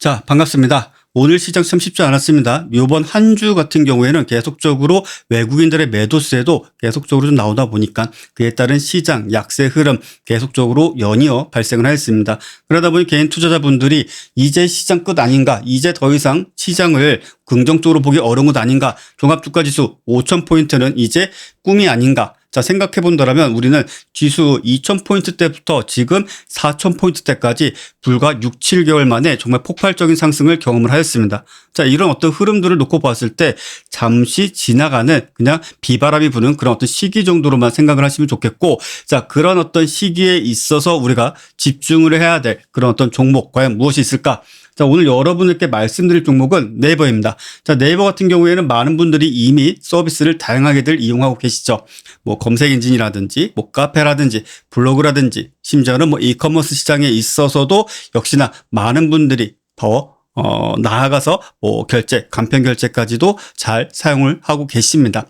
자, 반갑습니다. 오늘 시장 참 쉽지 않았습니다. 이번 한 주 같은 경우에는 계속적으로 외국인들의 매도세도 계속적으로 좀 나오다 보니까 그에 따른 시장 약세 흐름 계속적으로 연이어 발생을 하였습니다. 그러다 보니 개인 투자자분들이 이제 시장 끝 아닌가, 이제 더 이상 시장을 긍정적으로 보기 어려운 것 아닌가, 종합주가지수 5,000포인트는 이제 꿈이 아닌가, 자, 생각해 본다면 우리는 지수 2,000포인트 때부터 지금 4,000포인트 때까지 불과 6, 7개월 만에 정말 폭발적인 상승을 경험을 하였습니다. 자, 이런 어떤 흐름들을 놓고 봤을 때 잠시 지나가는 그냥 비바람이 부는 그런 어떤 시기 정도로만 생각을 하시면 좋겠고, 자, 그런 어떤 시기에 있어서 우리가 집중을 해야 될 그런 어떤 종목 과연 무엇이 있을까? 자, 오늘 여러분들께 말씀드릴 종목은 네이버입니다. 자, 네이버 같은 경우에는 많은 분들이 이미 서비스를 다양하게들 이용하고 계시죠. 뭐 검색 엔진이라든지 뭐 카페라든지 블로그라든지 심지어는 뭐 이커머스 시장에 있어서도 역시나 많은 분들이 더 나아가서 뭐 결제, 간편 결제까지도 잘 사용을 하고 계십니다.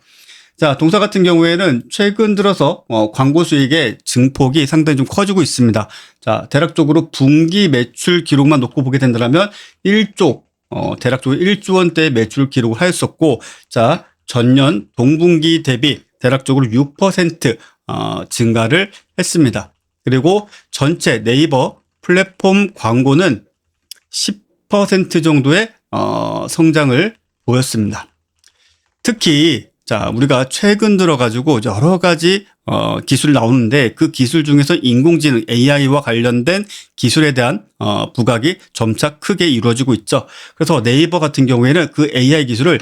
자, 동사 같은 경우에는 최근 들어서 광고 수익의 증폭이 상당히 좀 커지고 있습니다. 자, 대략적으로 분기 매출 기록만 놓고 보게 된다면 대략적으로 1조 원대의 매출 기록을 하였었고, 자, 전년 동분기 대비 대략적으로 6% 증가를 했습니다. 그리고 전체 네이버 플랫폼 광고는 10% 정도의 성장을 보였습니다. 특히 자, 우리가 최근 들어가지고 여러 가지 기술이 나오는데 그 기술 중에서 인공지능 AI와 관련된 기술에 대한 부각이 점차 크게 이루어지고 있죠. 그래서 네이버 같은 경우에는 그 AI 기술을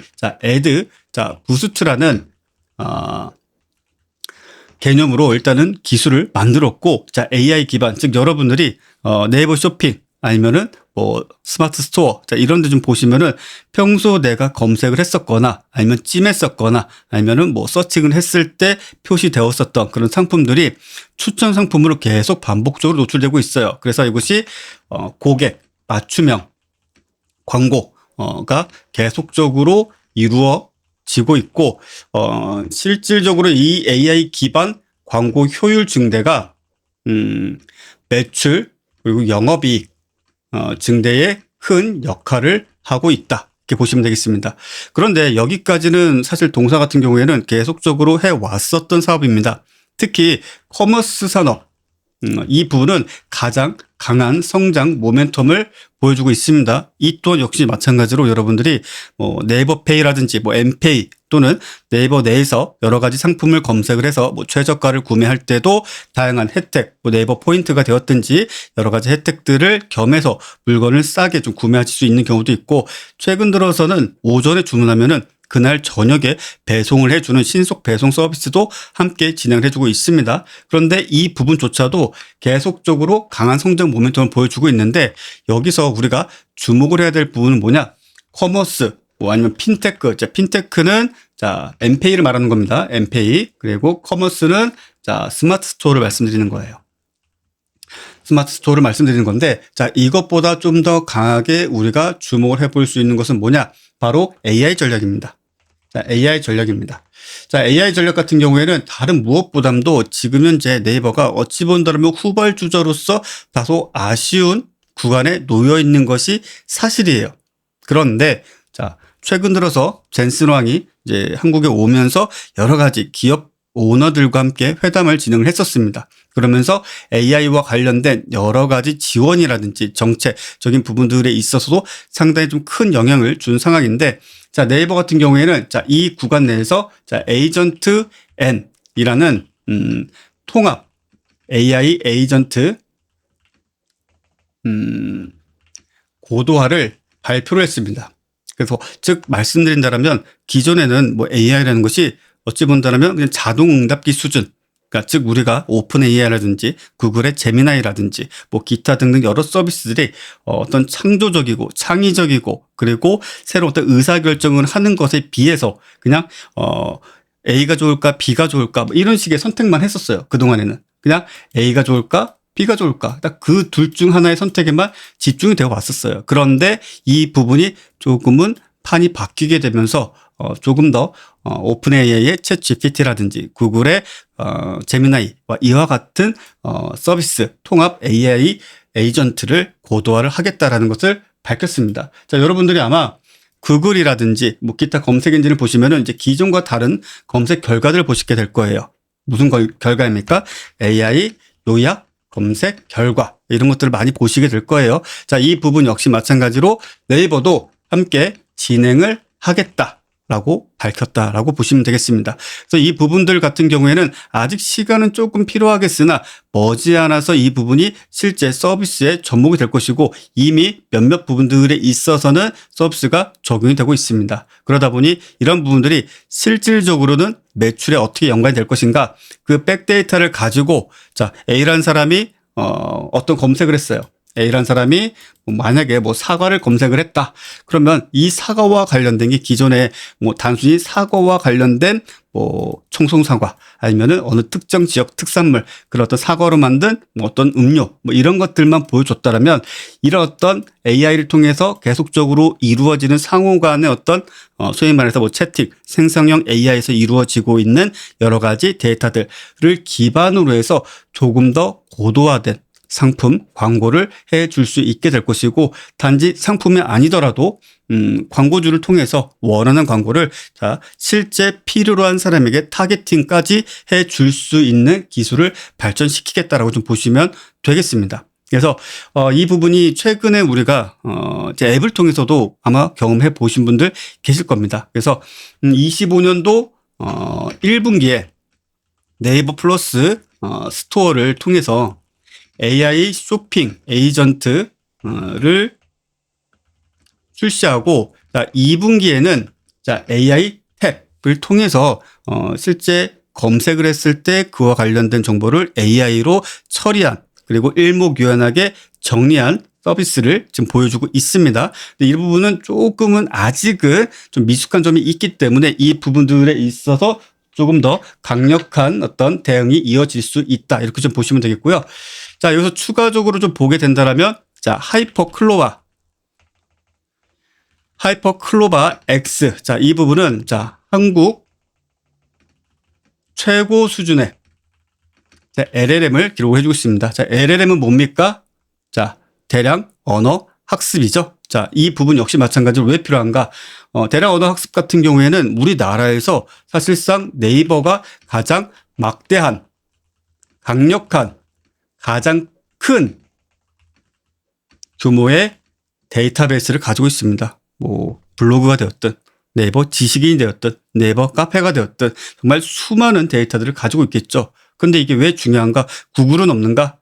부스트라는 개념으로 일단은 기술을 만들었고, 자, AI 기반, 즉 여러분들이 네이버 쇼핑 아니면은 뭐 스마트 스토어, 자, 이런 데 좀 보시면은 평소 내가 검색을 했었거나 아니면 찜했었거나 아니면은 뭐 서칭을 했을 때 표시되었었던 그런 상품들이 추천 상품으로 계속 반복적으로 노출되고 있어요. 그래서 이것이 고객 맞춤형 광고가 계속적으로 이루어지고 있고, 실질적으로 이 AI 기반 광고 효율 증대가 매출 그리고 영업이익 증대에 큰 역할을 하고 있다, 이렇게 보시면 되겠습니다. 그런데 여기까지는 사실 동사 같은 경우에는 계속적으로 해왔었던 사업입니다. 특히 커머스 산업, 이 부분은 가장 강한 성장 모멘텀을 보여주고 있습니다. 이 또한 역시 마찬가지로 여러분들이 뭐 네이버페이라든지 뭐 엠페이 또는 네이버 내에서 여러 가지 상품을 검색을 해서 뭐 최저가를 구매할 때도 다양한 혜택, 뭐 네이버 포인트가 되었든지 여러 가지 혜택들을 겸해서 물건을 싸게 좀 구매하실 수 있는 경우도 있고, 최근 들어서는 오전에 주문하면은 그날 저녁에 배송을 해주는 신속 배송 서비스도 함께 진행을 해주고 있습니다. 그런데 이 부분조차도 계속적으로 강한 성장 모멘텀을 보여주고 있는데, 여기서 우리가 주목을 해야 될 부분은 뭐냐? 커머스, 뭐 아니면 핀테크. 자, 핀테크는 자, 엠페이를 말하는 겁니다. 엠페이. 그리고 커머스는 자, 스마트 스토어를 말씀드리는 거예요. 스마트 스토어를 말씀드리는 건데, 자, 이것보다 좀 더 강하게 우리가 주목을 해볼 수 있는 것은 뭐냐? 바로 AI 전략입니다. 자, AI 전략입니다. 자, AI 전략 같은 경우에는 다른 무엇보다도 지금 현재 네이버가 어찌 본다면 후발주자로서 다소 아쉬운 구간에 놓여 있는 것이 사실이에요. 그런데 자, 최근 들어서 젠슨 왕이 이제 한국에 오면서 여러 가지 기업 오너들과 함께 회담을 진행을 했었습니다. 그러면서 AI와 관련된 여러 가지 지원이라든지 정책적인 부분들에 있어서도 상당히 좀 큰 영향을 준 상황인데, 자, 네이버 같은 경우에는 자, 이 구간 내에서 자, 에이전트 N이라는 통합 AI 에이전트 고도화를 발표를 했습니다. 그래서 즉 말씀드린다면 기존에는 뭐 AI라는 것이 어찌 본다면 그냥 자동 응답기 수준, 그러니까 즉 우리가 오픈 AI라든지 구글의 제미나이라든지 뭐 기타 등등 여러 서비스들이 어떤 창조적이고 창의적이고 그리고 새로운 어떤 의사결정을 하는 것에 비해서 그냥 A가 좋을까 B가 좋을까 뭐 이런 식의 선택만 했었어요. 그동안에는 그냥 A가 좋을까 B가 좋을까 딱 그 둘 중 하나의 선택에만 집중이 되어 왔었어요. 그런데 이 부분이 조금은 판이 바뀌게 되면서 조금 더 오픈 AI의 챗 GPT라든지 구글의 제미나이와 이와 같은 서비스 통합 AI 에이전트를 고도화를 하겠다라는 것을 밝혔습니다. 자, 여러분들이 아마 구글이라든지 뭐 기타 검색 엔진을 보시면은 이제 기존과 다른 검색 결과들을 보시게 될 거예요. 무슨 결과입니까? AI 요약 검색 결과 이런 것들을 많이 보시게 될 거예요. 자, 이 부분 역시 마찬가지로 네이버도 함께 진행을 하겠다라고 밝혔다라고 보시면 되겠습니다. 그래서 이 부분들 같은 경우에는 아직 시간은 조금 필요하겠으나 머지않아서 이 부분이 실제 서비스에 접목이 될 것이고 이미 몇몇 부분들에 있어서는 서비스가 적용이 되고 있습니다. 그러다 보니 이런 부분들이 실질적으로는 매출에 어떻게 연관이 될 것인가, 그 백데이터를 가지고 자, A라는 사람이 어떤 검색을 했어요. A라는 사람이 만약에 사과를 검색을 했다. 그러면 이 사과와 관련된 게 기존에 단순히 사과와 관련된 청송사과 아니면은 어느 특정 지역 특산물 그런 어떤 사과로 만든 어떤 음료 이런 것들만 보여줬다라면 이런 어떤 AI를 통해서 계속적으로 이루어지는 상호 간의 어떤 소위 말해서 채팅, 생성형 AI에서 이루어지고 있는 여러 가지 데이터들을 기반으로 해서 조금 더 고도화된 상품, 광고를 해줄 수 있게 될 것이고 단지 상품이 아니더라도 광고주를 통해서 원하는 광고를 실제 필요로 한 사람에게 타겟팅까지 해줄 수 있는 기술을 발전시키겠다라고 좀 보시면 되겠습니다. 그래서 이 부분이 최근에 우리가 제 앱을 통해서도 아마 경험해 보신 분들 계실 겁니다. 그래서 25년도 1분기에 네이버 플러스 스토어를 통해서 AI 쇼핑 에이전트를 출시하고 2분기에는 AI 탭을 통해서 실제 검색을 했을 때 그와 관련된 정보를 AI로 처리한 그리고 일목요연하게 정리한 서비스를 지금 보여주고 있습니다. 근데 이 부분은 조금은 아직은 좀 미숙한 점이 있기 때문에 이 부분들에 있어서 조금 더 강력한 어떤 대응이 이어질 수 있다. 이렇게 좀 보시면 되겠고요. 자, 여기서 추가적으로 좀 보게 된다면, 하이퍼클로바 X. 이 부분은, 한국 최고 수준의 LLM을 기록을 해주고 있습니다. LLM은 뭡니까? 대량 언어 학습이죠. 이 부분 역시 마찬가지로 왜 필요한가? 대량 언어 학습 같은 경우에는 우리나라에서 사실상 네이버가 가장 막대한, 강력한, 가장 큰 규모의 데이터베이스를 가지고 있습니다. 블로그가 되었든, 네이버 지식인이 되었든, 네이버 카페가 되었든, 정말 수많은 데이터들을 가지고 있겠죠. 근데 이게 왜 중요한가? 구글은 없는가?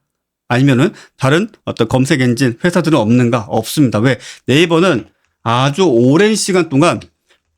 아니면은 다른 어떤 검색 엔진 회사들은 없는가? 없습니다. 왜? 네이버는 아주 오랜 시간 동안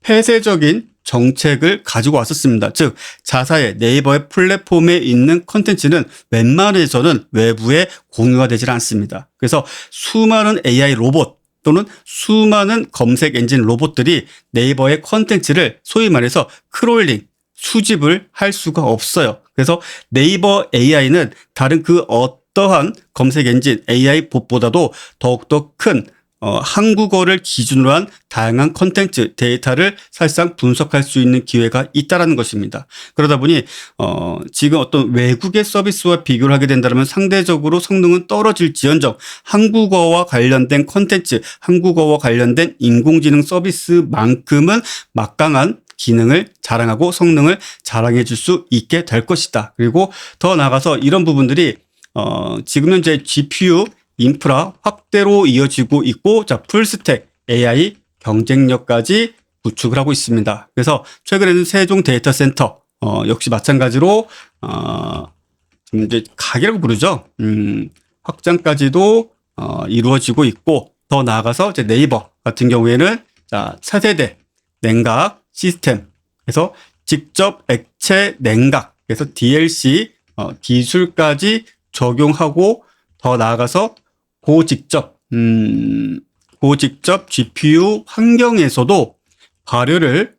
폐쇄적인 정책을 가지고 왔었습니다. 즉 자사의 네이버의 플랫폼에 있는 컨텐츠는 웬만해서는 외부에 공유가 되질 않습니다. 그래서 수많은 AI 로봇 또는 수많은 검색 엔진 로봇들이 네이버의 컨텐츠를 소위 말해서 크롤링, 수집을 할 수가 없어요. 그래서 네이버 AI는 다른 그 어떠한 검색 엔진 AI 봇보다도 더욱더 큰 한국어를 기준으로 한 다양한 컨텐츠 데이터를 사실상 분석할 수 있는 기회가 있다라는 것입니다. 그러다 보니 지금 어떤 외국의 서비스와 비교를 하게 된다면 상대적으로 성능은 떨어질지언정 한국어와 관련된 컨텐츠, 한국어와 관련된 인공지능 서비스만큼은 막강한 기능을 자랑하고 성능을 자랑해 줄 수 있게 될 것이다. 그리고 더 나아가서 이런 부분들이 지금 현재 GPU 인프라 확대로 이어지고 있고 풀스택 AI 경쟁력까지 구축을 하고 있습니다. 그래서 최근에는 세종 데이터 센터 역시 마찬가지로 지금 이제 가계라고 부르죠. 확장까지도 이루어지고 있고 더 나아가서 이제 네이버 같은 경우에는 차세대 냉각 시스템에서 직접 액체 냉각 그래서 DLC 기술까지 적용하고 더 나아가서 고직접 GPU 환경에서도 발열을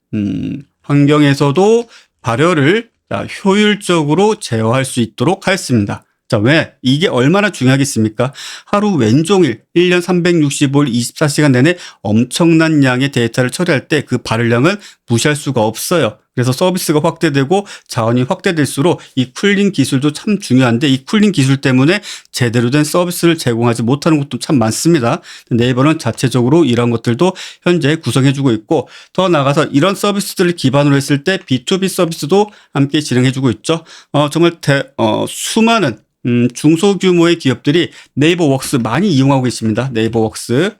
효율적으로 제어할 수 있도록 하였습니다. 왜? 이게 얼마나 중요하겠습니까? 하루 왼종일 1년 365일 24시간 내내 엄청난 양의 데이터를 처리할 때 그 발열량은 무시할 수가 없어요. 그래서 서비스가 확대되고 자원이 확대될수록 이 쿨링 기술도 참 중요한데 이 쿨링 기술 때문에 제대로 된 서비스를 제공하지 못하는 것도 참 많습니다. 네이버는 자체적으로 이런 것들도 현재 구성해주고 있고 더 나아가서 이런 서비스들을 기반으로 했을 때 B2B 서비스도 함께 진행해주고 있죠. 정말 수많은 중소규모의 기업들이 네이버웍스 많이 이용하고 있습니다. 네이버웍스를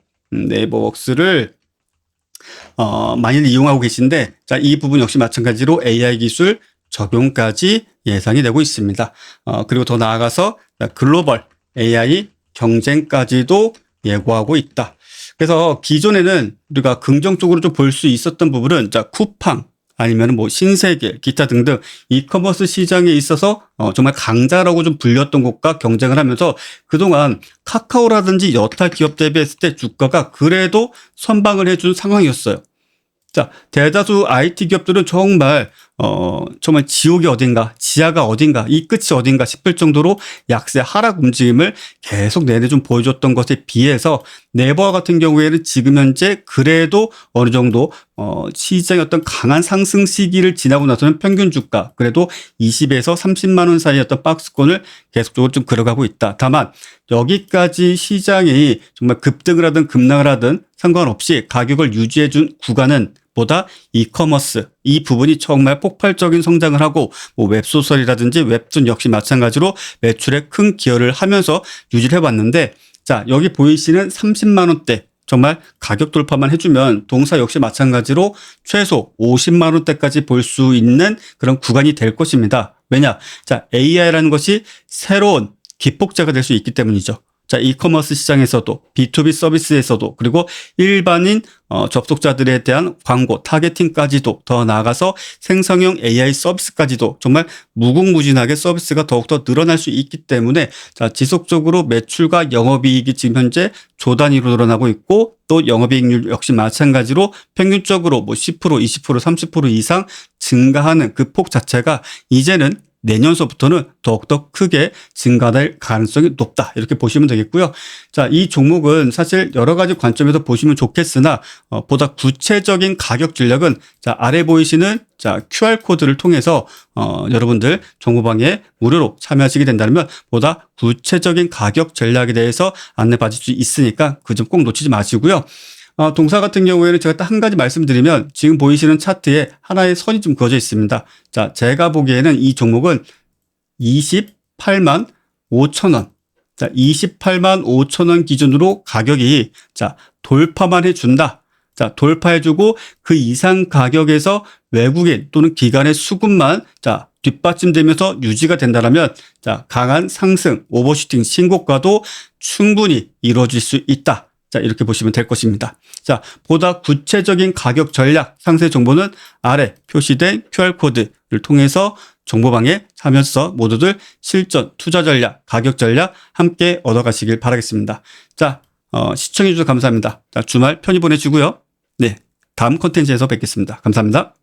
많이들 이용하고 계신데 자, 이 부분 역시 마찬가지로 AI 기술 적용까지 예상이 되고 있습니다. 그리고 더 나아가서 글로벌 AI 경쟁까지도 예고하고 있다. 그래서 기존에는 우리가 긍정적으로 좀 볼 수 있었던 부분은 자, 쿠팡 아니면 뭐 신세계, 기타 등등 이커머스 시장에 있어서 정말 강자라고 좀 불렸던 곳과 경쟁을 하면서 그동안 카카오라든지 여타 기업 대비했을 때 주가가 그래도 선방을 해준 상황이었어요. 자, 대다수 IT 기업들은 정말 지옥이 어딘가, 지하가 어딘가, 이 끝이 어딘가 싶을 정도로 약세 하락 움직임을 계속 내내 좀 보여줬던 것에 비해서 네이버와 같은 경우에는 지금 현재 그래도 어느 정도 시장의 어떤 강한 상승 시기를 지나고 나서는 평균 주가 그래도 20에서 30만 원 사이의 어떤 박스권을 계속적으로 좀 걸어가고 있다. 다만 여기까지 시장이 정말 급등을 하든 급락을 하든 상관없이 가격을 유지해 준 구간은 보다 이커머스 이 부분이 정말 폭발적인 성장을 하고 뭐 웹소설이라든지 웹툰 역시 마찬가지로 매출에 큰 기여를 하면서 유지를 해왔는데 자, 여기 보이시는 30만 원대 정말 가격 돌파만 해주면 동사 역시 마찬가지로 최소 50만 원대까지 볼 수 있는 그런 구간이 될 것입니다. 왜냐? 자, AI라는 것이 새로운 기폭제가 될 수 있기 때문이죠. 자, 이커머스 시장에서도 B2B 서비스에서도 그리고 일반인 접속자들에 대한 광고 타겟팅까지도 더 나아가서 생성형 AI 서비스까지도 정말 무궁무진하게 서비스가 더욱더 늘어날 수 있기 때문에 자, 지속적으로 매출과 영업이익이 지금 현재 조 단위로 늘어나고 있고 또 영업이익률 역시 마찬가지로 평균적으로 뭐 10%, 20%, 30% 이상 증가하는 그 폭 자체가 이제는 내년서부터는 더욱더 크게 증가될 가능성이 높다. 이렇게 보시면 되겠고요. 자, 이 종목은 사실 여러 가지 관점에서 보시면 좋겠으나 보다 구체적인 가격 전략은 자, 아래 보이시는 자, QR코드를 통해서 여러분들 정보방에 무료로 참여하시게 된다면 보다 구체적인 가격 전략에 대해서 안내받을 수 있으니까 그 점 꼭 놓치지 마시고요. 동사 같은 경우에는 제가 딱 한 가지 말씀드리면 지금 보이시는 차트에 하나의 선이 좀 그어져 있습니다. 자, 제가 보기에는 이 종목은 28만 5천 원. 자, 28만 5천 원 기준으로 가격이 자, 돌파만 해준다. 자, 돌파해주고 그 이상 가격에서 외국인 또는 기관의 수급만 자, 뒷받침되면서 유지가 된다면 자, 강한 상승, 오버슈팅 신고가도 충분히 이루어질 수 있다. 자, 이렇게 보시면 될 것입니다. 자, 보다 구체적인 가격 전략 상세 정보는 아래 표시된 QR코드를 통해서 정보방에 참여해서 모두들 실전, 투자 전략, 가격 전략 함께 얻어가시길 바라겠습니다. 자, 시청해주셔서 감사합니다. 자, 주말 편히 보내시고요. 네, 다음 콘텐츠에서 뵙겠습니다. 감사합니다.